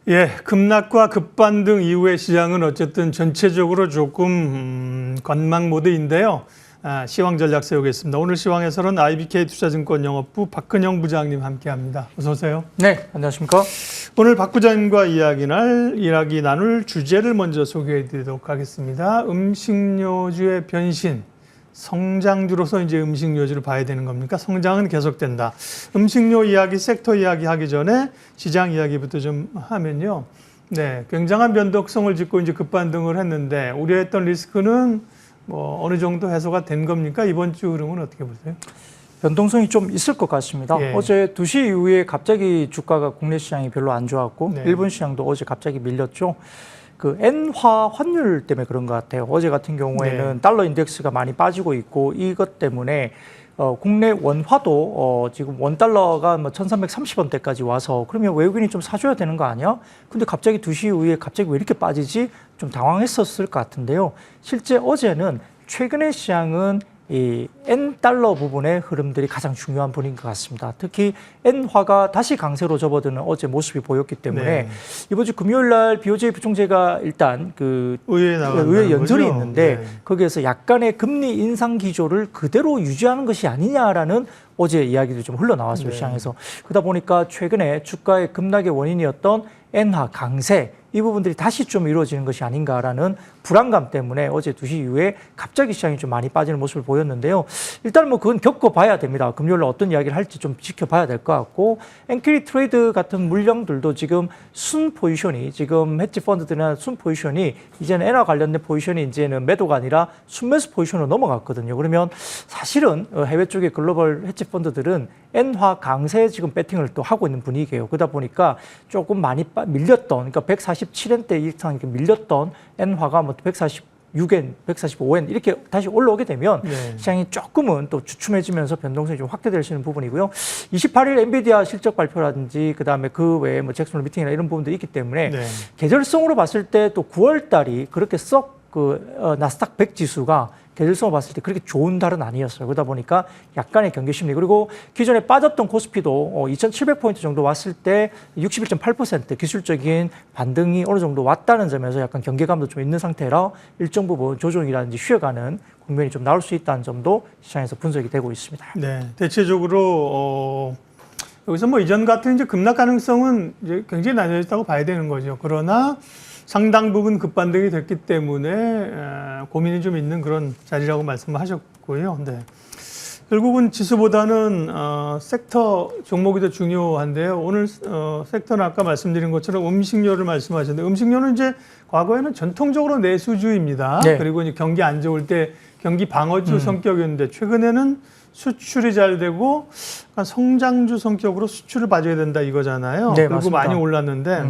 예, 급락과 급반등 이후의 시장은 어쨌든 전체적으로 조금 관망 모드인데요. 시황 전략 세우겠습니다. 오늘 시황에서는 IBK 투자증권 영업부 박근영 부장님 함께합니다. 어서 오세요. 네, 안녕하십니까? 오늘 박 부장님과 이야기 나눌 주제를 먼저 소개해드리도록 하겠습니다. 음식료주의 변신. 성장주로서 이제 음식료주를 봐야 되는 겁니까? 성장은 계속된다. 음식료 이야기, 섹터 이야기 하기 전에 시장 이야기부터 좀 하면요. 네, 굉장한 변동성을 짚고 이제 급반등을 했는데 우려했던 리스크는 뭐 어느 정도 해소가 된 겁니까? 이번 주 흐름은 어떻게 보세요? 변동성이 좀 있을 것 같습니다. 예. 어제 2시 이후에 갑자기 주가가 국내 시장이 별로 안 좋았고 네. 일본 시장도 어제 갑자기 밀렸죠. 그 엔화 환율 때문에 그런 것 같아요. 어제 같은 경우에는 네. 달러 인덱스가 많이 빠지고 있고 이것 때문에 국내 원화도 지금 원달러가 뭐 1330원대까지 와서 그러면 외국인이 좀 사줘야 되는 거 아니야? 근데 갑자기 2시 이후에 갑자기 왜 이렇게 빠지지? 좀 당황했었을 것 같은데요. 실제 어제는 최근의 시장은 이 엔달러 부분의 흐름들이 가장 중요한 분인 것 같습니다. 특히 엔화가 다시 강세로 접어드는 어제 모습이 보였기 때문에 네. 이번 주 금요일 날 BOJ 부총재가 일단 그 의회 연설이 있는데 네. 거기에서 약간의 금리 인상 기조를 그대로 유지하는 것이 아니냐라는 어제 이야기도 좀 흘러나왔어요. 네. 시장에서. 그러다 보니까 최근에 주가의 급락의 원인이었던 엔화 강세 이 부분들이 다시 좀 이루어지는 것이 아닌가라는 불안감 때문에 어제 2시 이후에 갑자기 시장이 좀 많이 빠지는 모습을 보였는데요. 일단 뭐 그건 겪어봐야 됩니다. 금요일에 어떤 이야기를 할지 좀 지켜봐야 될 것 같고 엔캐리 트레이드 같은 물량들도 지금 순 포지션이 지금 헤지 펀드들이나 순 포지션이 이제는 엔화 관련된 포지션이 이제는 매도가 아니라 순매수 포지션으로 넘어갔거든요. 그러면 사실은 해외 쪽의 글로벌 헤지 펀드들은 엔화 강세 지금 배팅을 또 하고 있는 분위기예요. 그러다 보니까 조금 많이 밀렸던 그러니까 147엔대 이상 밀렸던 엔화가 뭐 146엔, 145엔 이렇게 다시 올라오게 되면 네. 시장이 조금은 또 주춤해지면서 변동성이 좀 확대될 수 있는 부분이고요. 28일 엔비디아 실적 발표라든지 그다음에 그 외에 뭐 잭슨홀 미팅이나 이런 부분들이 있기 때문에 네. 계절성으로 봤을 때 또 9월 달이 그렇게 썩 나스닥 100 지수가 계절성을 봤을 때 그렇게 좋은 달은 아니었어요. 그러다 보니까 약간의 경계심리 그리고 기존에 빠졌던 코스피도 2,700포인트 정도 왔을 때 61.8% 기술적인 반등이 어느 정도 왔다는 점에서 약간 경계감도 좀 있는 상태라 일정 부분 조정이라든지 쉬어가는 국면이 좀 나올 수 있다는 점도 시장에서 분석이 되고 있습니다. 네, 대체적으로 여기서 뭐 이전 같은 이제 급락 가능성은 이제 굉장히 나뉘어 있다고 봐야 되는 거죠. 그러나 상당 부분 급반등이 됐기 때문에 고민이 좀 있는 그런 자리라고 말씀하셨고요. 네. 결국은 지수보다는 섹터 종목이 더 중요한데요. 오늘 섹터는 아까 말씀드린 것처럼 음식료를 말씀하셨는데 음식료는 이제 과거에는 전통적으로 내수주입니다. 네. 그리고 이제 경기 안 좋을 때 경기 방어주 성격이었는데 최근에는 수출이 잘 되고 성장주 성격으로 수출을 봐줘야 된다 이거잖아요. 네, 그리고 맞습니다. 많이 올랐는데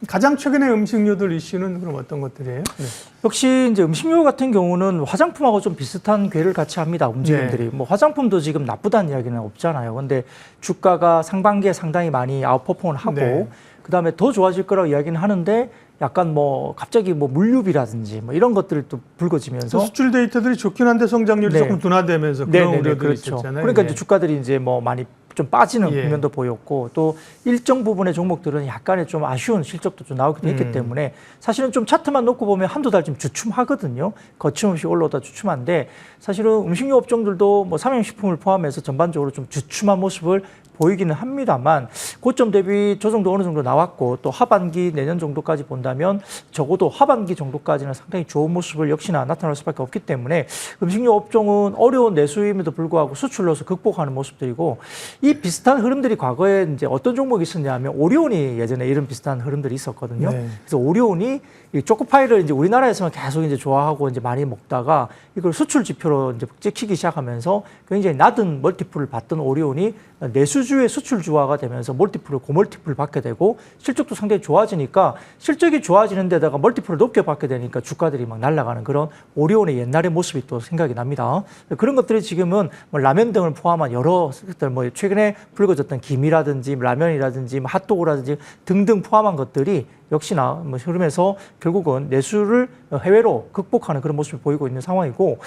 가장 최근에 음식료들 이슈는 그럼 어떤 것들이에요? 네. 역시 이제 음식료 같은 경우는 화장품하고 좀 비슷한 궤를 같이 합니다. 움직임들이. 네. 뭐 화장품도 지금 나쁘다는 이야기는 없잖아요. 근데 주가가 상반기에 상당히 많이 아웃퍼폼을 하고 네. 그다음에 더 좋아질 거라고 이야기는 하는데 약간 뭐 갑자기 뭐 물류비라든지 뭐 이런 것들이 또 불거지면서 수출 데이터들이 좋긴 한데 성장률이 네. 조금 둔화되면서 그런 네네네, 우려들이 그렇죠. 있었잖아요. 그러니까 예. 이제 주가들이 이제 뭐 많이 좀 빠지는 예. 국면도 보였고 또 일정 부분의 종목들은 약간의 좀 아쉬운 실적도 좀 나오기도 했기 때문에 사실은 좀 차트만 놓고 보면 한두 달 좀 주춤하거든요. 거침없이 올라오다 주춤한데 사실은 음식료 업종들도 뭐 삼양식품을 포함해서 전반적으로 좀 주춤한 모습을 보이기는 합니다만 고점 대비 저 정도 어느 정도 나왔고 또 하반기 내년 정도까지 본다면 적어도 하반기 정도까지는 상당히 좋은 모습을 역시나 나타날 수밖에 없기 때문에 음식료 업종은 어려운 내수임에도 불구하고 수출로서 극복하는 모습들이고 이 비슷한 흐름들이 과거에 이제 어떤 종목이 있었냐면 오리온이 예전에 이런 비슷한 흐름들이 있었거든요. 네. 그래서 오리온이 이 초코파이를 이제 우리나라에서만 계속 이제 좋아하고 이제 많이 먹다가 이걸 수출 지표로 이제 찍히기 시작하면서 굉장히 낮은 멀티플을 받던 오리온이 내수주의 수출주화가 되면서 멀티플을 고멀티플을 받게 되고 실적도 상당히 좋아지니까 실적이 좋아지는 데다가 멀티플을 높게 받게 되니까 주가들이 막 날아가는 그런 오리온의 옛날의 모습이 또 생각이 납니다. 그런 것들이 지금은 뭐 라면 등을 포함한 여러 것들 뭐 최근에 불거졌던 김이라든지 라면이라든지 뭐 핫도그라든지 등등 포함한 것들이 역시나 뭐 흐름에서 결국은 내수를 해외로 극복하는 그런 모습을 보이고 있는 상황이고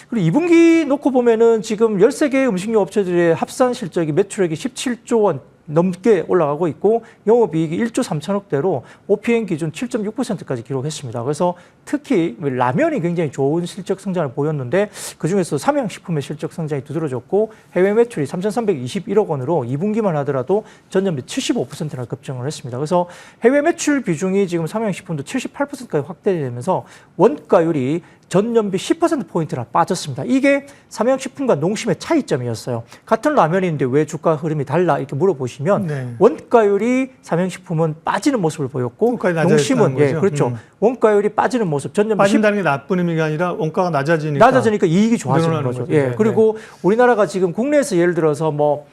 그리고 2분기 놓고 보면은 지금 13개 음식료 업체들의 합산 실적이 매출액이 17조 원 넘게 올라가고 있고 영업이익이 1조 3천억대로 OPM 기준 7.6%까지 기록했습니다. 그래서 특히 라면이 굉장히 좋은 실적 성장을 보였는데 그중에서 삼양식품의 실적 성장이 두드러졌고 해외 매출이 3,321억 원으로 2분기만 하더라도 전년비 75%나 급증을 했습니다. 그래서 해외 매출 비중이 지금 삼양식품도 78%까지 확대되면서 원가율이 전년비 10%포인트나 빠졌습니다. 이게 삼양식품과 농심의 차이점이었어요. 같은 라면인데 왜 주가 흐름이 달라 이렇게 물어보시면 네. 원가율이 삼양식품은 빠지는 모습을 보였고 원가율이 농심은 낮아졌다는 거죠. 그렇죠. 원가율이 빠지는 모습 전년비 10% 빠진다는 게 나쁜 의미가 아니라 원가가 낮아지니까 이익이 좋아지는 늘어나는 거죠. 거죠. 예. 네, 그리고 우리나라가 지금 국내에서 예를 들어서 뭐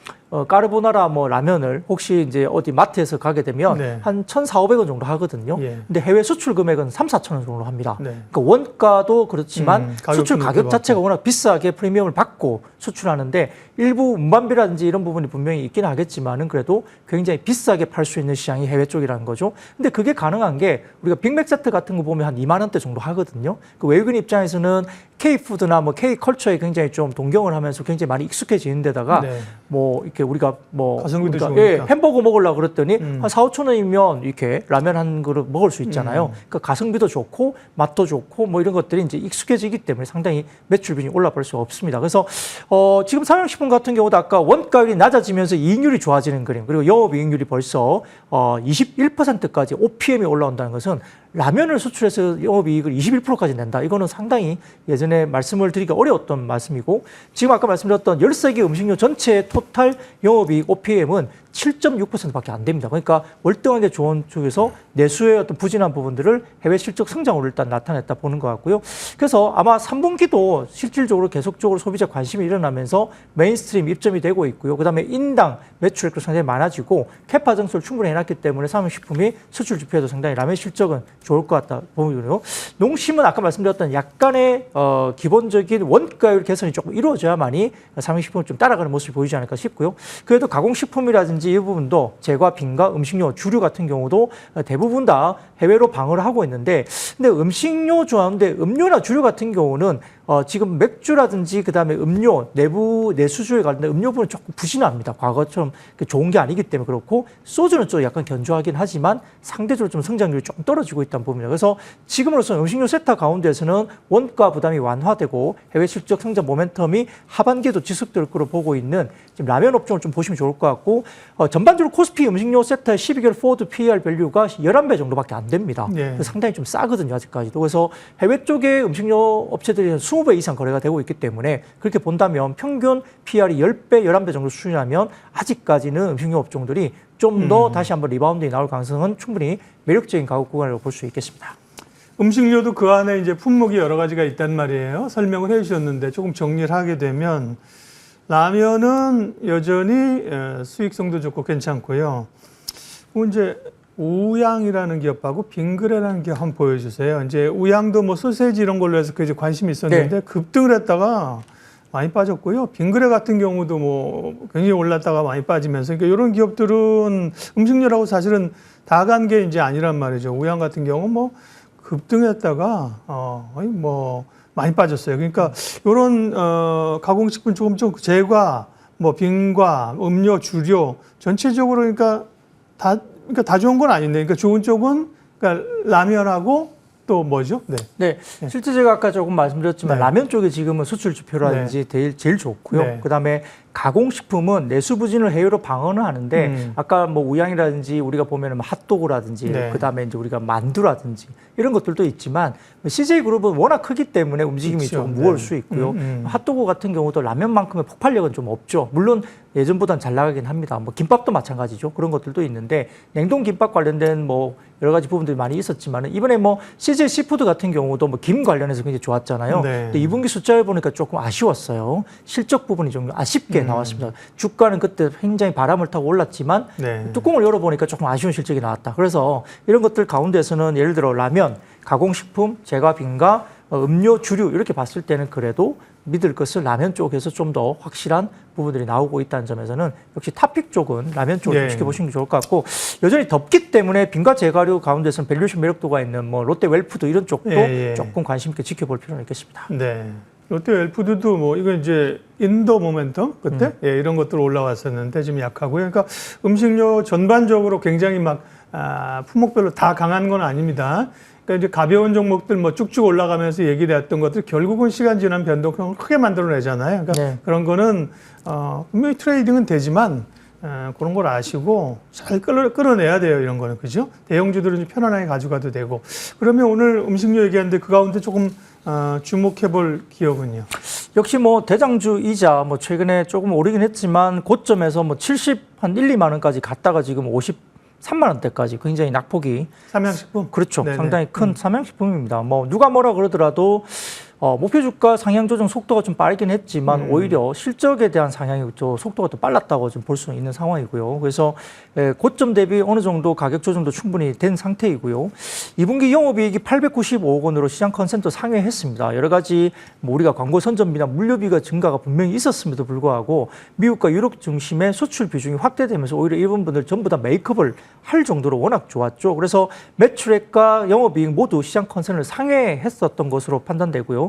까르보나라 뭐 라면을 혹시 이제 어디 마트에서 가게 되면 네. 한 1,400원 정도 하거든요. 예. 근데 해외 수출 금액은 3,4천 원 정도 합니다. 네. 그러니까 원가도 그렇지만 수출 가격도 가격 높게 자체가 받고. 워낙 비싸게 프리미엄을 받고 수출하는데 일부 운반비라든지 이런 부분이 분명히 있긴 하겠지만은 그래도 굉장히 비싸게 팔 수 있는 시장이 해외 쪽이라는 거죠. 근데 그게 가능한 게 우리가 빅맥 세트 같은 거 보면 한 2만 원대 정도 하거든요. 그 외국인 입장에서는 K푸드나 뭐 K컬처에 굉장히 좀 동경을 하면서 굉장히 많이 익숙해지는 데다가 네. 뭐 이렇게 우리가 뭐 가성비도 그러니까 좋으니까. 햄버거 먹으려고 그랬더니 한 4, 5천 원이면 이렇게 라면 한 그릇 먹을 수 있잖아요. 그러니까 가성비도 좋고 맛도 좋고 뭐 이런 것들이 이제 익숙해지기 때문에 상당히 매출 비중이 올라갈 수 없습니다. 그래서 지금 삼양식품 같은 경우도 아까 원가율이 낮아지면서 이익률이 좋아지는 그림 그리고 영업이익률이 벌써 21%까지 OPM이 올라온다는 것은 라면을 수출해서 영업이익을 21%까지 낸다. 이거는 상당히 예전에 말씀을 드리기가 어려웠던 말씀이고 지금 아까 말씀드렸던 13개 음식료 전체의 토탈 영업이익 OPM은 7.6%밖에 안 됩니다. 그러니까 월등하게 좋은 쪽에서 내수의 어떤 부진한 부분들을 해외 실적 성장으로 일단 나타냈다 보는 것 같고요. 그래서 아마 3분기도 실질적으로 계속적으로 소비자 관심이 일어나면서 메인스트림 입점이 되고 있고요. 그다음에 인당 매출액도 상당히 많아지고 캐파 증설을 충분히 해놨기 때문에 삼양식품이 수출 지표에도 상당히 라면 실적은 좋을 것 같다 보이고요. 농심은 아까 말씀드렸던 약간의 기본적인 원가율 개선이 조금 이루어져야만이 삼양식품을 좀 따라가는 모습이 보이지 않을까 싶고요. 그래도 가공식품이라든지 이 부분도 제과, 빈과 음식료, 주류 같은 경우도 대부분 다 해외로 방어를 하고 있는데 근데 음식료 좋아하는데 음료나 주류 같은 경우는 지금 맥주라든지 그다음에 음료 내부 내수주에 관련된 음료 부분은 조금 부진합니다. 과거처럼 좋은 게 아니기 때문에 그렇고 소주는 좀 약간 견조하긴 하지만 상대적으로 좀 성장률이 조금 떨어지고 있다는 부분이에요. 그래서 지금으로서는 음식료 섹터 가운데서는 원가 부담이 완화되고 해외 실적 성장 모멘텀이 하반기에도 지속될 거로 보고 있는 지금 라면 업종을 좀 보시면 좋을 것 같고 전반적으로 코스피 음식료 섹터의 12개월 포워드 PER 밸류가 11배 정도밖에 안 됩니다. 네. 상당히 좀 싸거든요, 아직까지도. 그래서 해외 쪽에 음식료 업체들이 20배 이상 거래가 되고 있기 때문에 그렇게 본다면 평균 PR이 10배, 11배 정도 수준이라면 아직까지는 음식료 업종들이 좀 더 다시 한번 리바운드에 나올 가능성은 충분히 매력적인 가격 구간이라고 볼 수 있겠습니다. 음식료도 그 안에 이제 품목이 여러 가지가 있단 말이에요. 설명을 해 주셨는데 조금 정리를 하게 되면 라면은 여전히 수익성도 좋고 괜찮고요. 이제 우양이라는 기업하고 빙그레라는 기업 한번 보여주세요. 이제 우양도 뭐 소세지 이런 걸로 해서 그 이제 관심이 있었는데 네. 급등을 했다가 많이 빠졌고요. 빙그레 같은 경우도 뭐 굉장히 올랐다가 많이 빠지면서 그러니까 이런 기업들은 음식료라고 사실은 다 간 게 이제 아니란 말이죠. 우양 같은 경우 뭐 급등했다가 뭐 많이 빠졌어요. 그러니까 이런 가공식품 조금 제과, 뭐 빙과, 음료, 주료 전체적으로 그러니까 다 좋은 건 아닌데, 그러니까 좋은 쪽은 그러니까 라면하고 또 뭐죠? 네. 네, 실제 제가 아까 조금 말씀드렸지만 네. 라면 쪽이 지금은 수출 지표라든지 제일 좋고요. 네. 그다음에 가공식품은 내수 부진을 해외로 방어는 하는데 아까 뭐 우양이라든지 우리가 보면은 핫도그라든지 네. 그다음에 이제 우리가 만두라든지 이런 것들도 있지만 CJ그룹은 워낙 크기 때문에 움직임이 그렇죠. 조금 무거울 네. 수 있고요. 핫도그 같은 경우도 라면만큼의 폭발력은 좀 없죠. 물론 예전보단 잘 나가긴 합니다. 뭐 김밥도 마찬가지죠. 그런 것들도 있는데 냉동 김밥 관련된 뭐 여러 가지 부분들이 많이 있었지만 이번에 뭐 CJ 시푸드 같은 경우도 뭐 김 관련해서 굉장히 좋았잖아요. 네. 근데 2분기 숫자를 보니까 조금 아쉬웠어요. 실적 부분이 좀 아쉽게 나왔습니다. 주가는 그때 굉장히 바람을 타고 올랐지만 네. 뚜껑을 열어보니까 조금 아쉬운 실적이 나왔다. 그래서 이런 것들 가운데서는 예를 들어 라면, 가공식품, 제과, 빈과 음료, 주류 이렇게 봤을 때는 그래도 믿을 것은 라면 쪽에서 좀 더 확실한 부분들이 나오고 있다는 점에서는 역시 탑픽 쪽은 라면 쪽을 좀 지켜보시는 게 좋을 것 같고 여전히 덥기 때문에 빈과 제과류 가운데서는 밸류에이션 매력도가 있는 뭐 롯데 웰푸드 이런 쪽도 조금 관심 있게 지켜볼 필요는 있겠습니다. 네. 롯데 웰푸드도 뭐 이거 이제 인도 모멘텀 그때 예, 이런 것들 올라왔었는데 지금 약하고요. 그러니까 음식료 전반적으로 굉장히 막 품목별로 다 강한 건 아닙니다. 그러니까 이제 가벼운 종목들 뭐 쭉쭉 올라가면서 얘기됐던 것들 결국은 시간 지난 변동성을 크게 만들어내잖아요. 그러니까 네. 그런 거는 분명히 트레이딩은 되지만 그런 걸 아시고 잘 끌어내야 돼요. 이런 거는 그죠? 대형주들은 좀 편안하게 가져가도 되고. 그러면 오늘 음식료 얘기하는데 그 가운데 조금 주목해볼 기업은요. 역시 뭐 대장주이자 뭐 최근에 조금 오르긴 했지만 고점에서 뭐 70한 1, 2만 원까지 갔다가 지금 53만 원대까지 굉장히 낙폭이 삼양식품. 그렇죠. 네네. 상당히 큰 삼양식품입니다. 뭐 누가 뭐라 그러더라도 목표 주가 상향 조정 속도가 좀 빠르긴 했지만 오히려 실적에 대한 상향이 또 속도가 더 빨랐다고 좀 볼 수 있는 상황이고요. 그래서 고점 대비 어느 정도 가격 조정도 충분히 된 상태이고요. 2분기 영업이익이 895억 원으로 시장 컨센서 상회했습니다. 여러 가지 뭐 우리가 광고 선전비나 물류비가 증가가 분명히 있었음에도 불구하고 미국과 유럽 중심의 수출 비중이 확대되면서 오히려 일본 분들 전부 다 메이크업을 할 정도로 워낙 좋았죠. 그래서 매출액과 영업이익 모두 시장 컨센서를 상회했었던 것으로 판단되고요.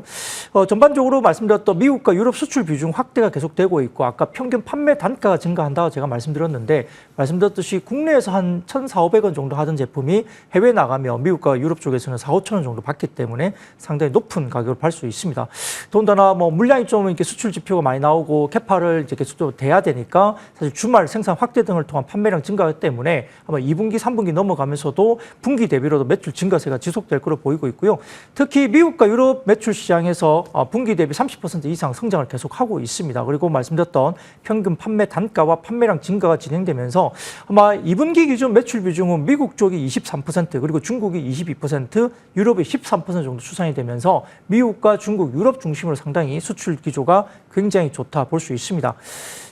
전반적으로 말씀드렸던 미국과 유럽 수출 비중 확대가 계속되고 있고 아까 평균 판매 단가가 증가한다고 제가 말씀드렸는데 말씀드렸듯이 국내에서 한 1,400원 정도 하던 제품이 해외 나가면 미국과 유럽 쪽에서는 4,500원 정도 받기 때문에 상당히 높은 가격을 팔 수 있습니다. 더군다나 뭐 물량이 좀 이렇게 수출 지표가 많이 나오고 캐파를 이제 계속 돼야 되니까 사실 주말 생산 확대 등을 통한 판매량 증가 때문에 아마 2분기, 3분기 넘어가면서도 분기 대비로도 매출 증가세가 지속될 것으로 보이고 있고요. 특히 미국과 유럽 매출 시장에서 분기 대비 30% 이상 성장을 계속하고 있습니다. 그리고 말씀드렸던 평균 판매 단가와 판매량 증가가 진행되면서 아마 2분기 기준 매출 비중은 미국 쪽이 23% 그리고 중국이 22%, 유럽이 13% 정도 추산이 되면서 미국과 중국, 유럽 중심으로 상당히 수출 기조가 굉장히 좋다 볼 수 있습니다.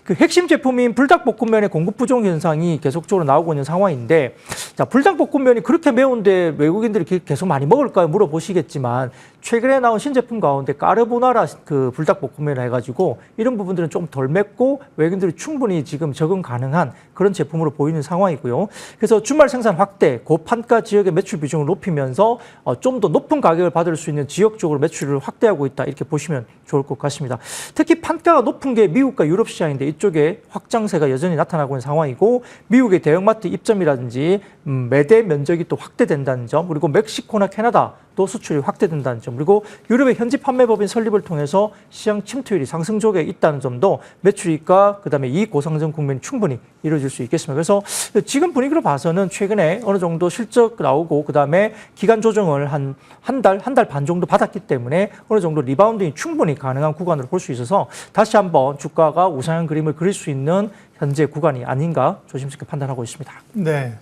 그 핵심 제품인 불닭볶음면의 공급 부족 현상이 계속적으로 나오고 있는 상황인데, 자, 불닭볶음면이 그렇게 매운데 외국인들이 계속 많이 먹을까요? 물어보시겠지만, 최근에 나온 신제품 가운데 까르보나라 그 불닭볶음면 해가지고 이런 부분들은 좀 덜 맵고 외국인들이 충분히 지금 적응 가능한 그런 제품으로 보이는 상황이고요. 그래서 주말 생산 확대, 고판가 지역의 매출 비중을 높이면서 좀 더 높은 가격을 받을 수 있는 지역 쪽으로 매출을 확대하고 있다. 이렇게 보시면 좋을 것 같습니다. 특히 판가가 높은 게 미국과 유럽 시장인데 이쪽에 확장세가 여전히 나타나고 있는 상황이고 미국의 대형마트 입점이라든지 매대 면적이 또 확대된다는 점 그리고 멕시코나 캐나다 또 수출이 확대된다는 점 그리고 유럽의 현지 판매법인 설립을 통해서 시장 침투율이 상승쪽에 있다는 점도 매출이익과 그다음에 이익 고상정 국면이 충분히 이루어질 수 있겠습니다. 그래서 지금 분위기로 봐서는 최근에 어느 정도 실적 나오고 그다음에 기간 조정을 한 달 반 정도 받았기 때문에 어느 정도 리바운딩이 충분히 가능한 구간으로 볼 수 있어서 다시 한번 주가가 우상향 그림을 그릴 수 있는 현재 구간이 아닌가 조심스럽게 판단하고 있습니다. 네.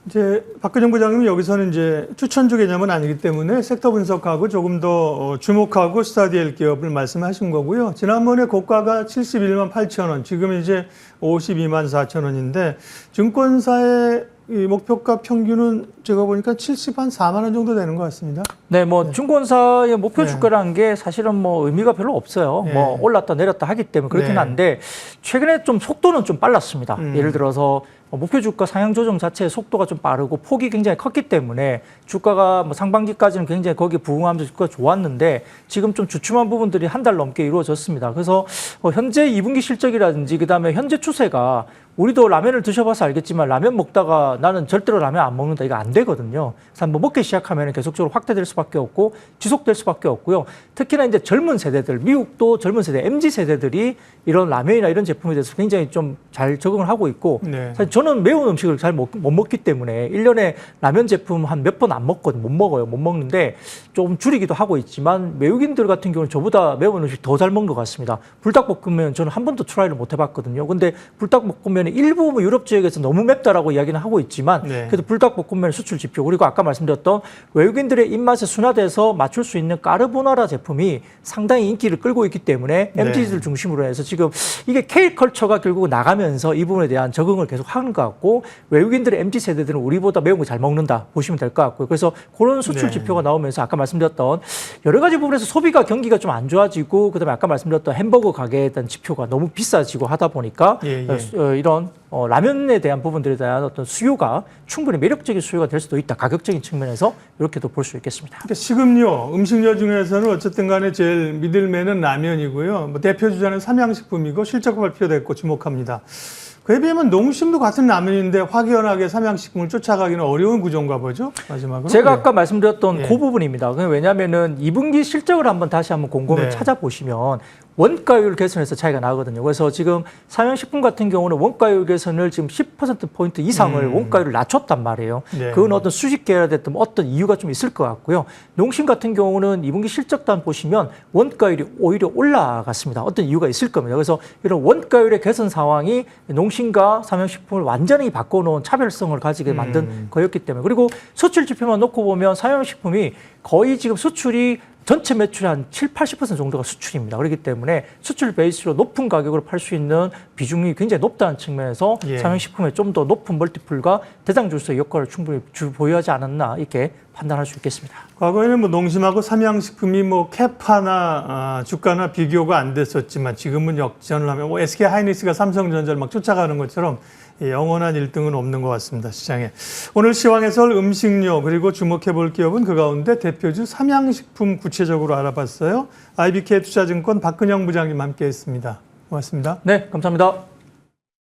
이제 박근영 부장님은 여기서는 이제 추천주 개념은 아니기 때문에 섹터 분석하고 조금 더 주목하고 스타디엘 기업을 말씀하신 거고요. 지난번에 고가가 71만 8천 원, 지금 이제 52만 4천 원인데 증권사의 이 목표가 평균은 제가 보니까 4만 원 정도 되는 것 같습니다. 네, 뭐 네. 증권사의 목표 네. 주가라는 게 사실은 뭐 의미가 별로 없어요. 네. 뭐 올랐다 내렸다 하기 때문에 그렇긴 네. 한데 최근에 좀 속도는 좀 빨랐습니다. 예를 들어서 목표 주가 상향 조정 자체의 속도가 좀 빠르고 폭이 굉장히 컸기 때문에 주가가 뭐 상반기까지는 굉장히 거기에 부응하면서 주가가 좋았는데 지금 좀 주춤한 부분들이 한 달 넘게 이루어졌습니다. 그래서 현재 2분기 실적이라든지 그다음에 현재 추세가 우리도 라면을 드셔봐서 알겠지만 라면 먹다가 나는 절대로 라면 안 먹는다 이거 안 되거든요. 그래서 한번 먹기 시작하면 계속적으로 확대될 수밖에 없고 지속될 수밖에 없고요. 특히나 이제 젊은 세대들, 미국도 젊은 세대, MZ 세대들이 이런 라면이나 이런 제품에 대해서 굉장히 좀 잘 적응을 하고 있고 네. 사실 저는 매운 음식을 잘 못 먹기 때문에 1년에 라면 제품 한 몇 번 안 먹거든요. 못 먹어요. 못 먹는데 조금 줄이기도 하고 있지만 외국인들 같은 경우는 저보다 매운 음식 더 잘 먹는 것 같습니다. 불닭볶음면 저는 한 번도 트라이를 못 해봤거든요. 근데 불닭볶음면 일부 뭐 유럽 지역에서 너무 맵다라고 이야기는 하고 있지만 네. 그래도 불닭볶음면 수출 지표 그리고 아까 말씀드렸던 외국인들의 입맛에 순화돼서 맞출 수 있는 까르보나라 제품이 상당히 인기를 끌고 있기 때문에 네. MZ들 중심으로 해서 지금 이게 K컬처가 결국 나가면서 이 부분에 대한 적응을 계속 하는 것 같고 외국인들의 MZ 세대들은 우리보다 매운 거 잘 먹는다 보시면 될 것 같고요. 그래서 그런 수출 네. 지표가 나오면서 아까 말씀드렸던 여러 가지 부분에서 소비가 경기가 좀 안 좋아지고 그다음에 아까 말씀드렸던 햄버거 가게에 대한 지표가 너무 비싸지고 하다 보니까 예. 이런 이런 라면에 대한 부분들에 대한 어떤 수요가 충분히 매력적인 수요가 될 수도 있다. 가격적인 측면에서 이렇게도 볼 수 있겠습니다. 그러니까 식음료, 음식료 중에서는 어쨌든 간에 제일 믿을만은 라면이고요. 뭐 대표 주자는 삼양식품이고 실적 발표됐고 주목합니다. 그에 비하면 농심도 같은 라면인데 확연하게 삼양식품을 쫓아가기는 어려운 구조인가 보죠? 마지막으로. 제가 아까 말씀드렸던 예. 그 부분입니다. 왜냐하면은 2분기 실적을 한번 다시 한번 곰곰이 네. 찾아보시면 원가율 개선에서 차이가 나거든요. 그래서 지금 삼양식품 같은 경우는 원가율 개선을 지금 10%포인트 이상을 원가율을 낮췄단 말이에요. 네. 그건 어떤 수직 계열화 됐든 어떤 이유가 좀 있을 것 같고요. 농심 같은 경우는 2분기 실적단 보시면 원가율이 오히려 올라갔습니다. 어떤 이유가 있을 겁니다. 그래서 이런 원가율의 개선 상황이 농심과 삼양식품을 완전히 바꿔놓은 차별성을 가지게 만든 거였기 때문에. 그리고 수출 지표만 놓고 보면 삼양식품이 거의 지금 수출이 전체 매출의 한 70~80% 정도가 수출입니다. 그렇기 때문에 수출 베이스로 높은 가격으로 팔 수 있는 비중이 굉장히 높다는 측면에서 예. 삼양식품에 좀 더 높은 멀티플과 대장주로서의 역할을 충분히 보유하지 않았나 이렇게 판단할 수 있겠습니다. 과거에는 뭐 농심하고 삼양식품이 뭐 캐파나 주가나 비교가 안 됐었지만 지금은 역전을 하면 뭐 SK 하이닉스가 삼성전자를 막 쫓아가는 것처럼 영원한 1등은 없는 것 같습니다. 시장에. 오늘 시황해설 음식료 그리고 주목해 볼 기업은 그 가운데 대표주 삼양식품 구체적으로 알아봤어요. IBK 투자증권 박근영 부장님 함께했습니다. 고맙습니다. 네, 감사합니다.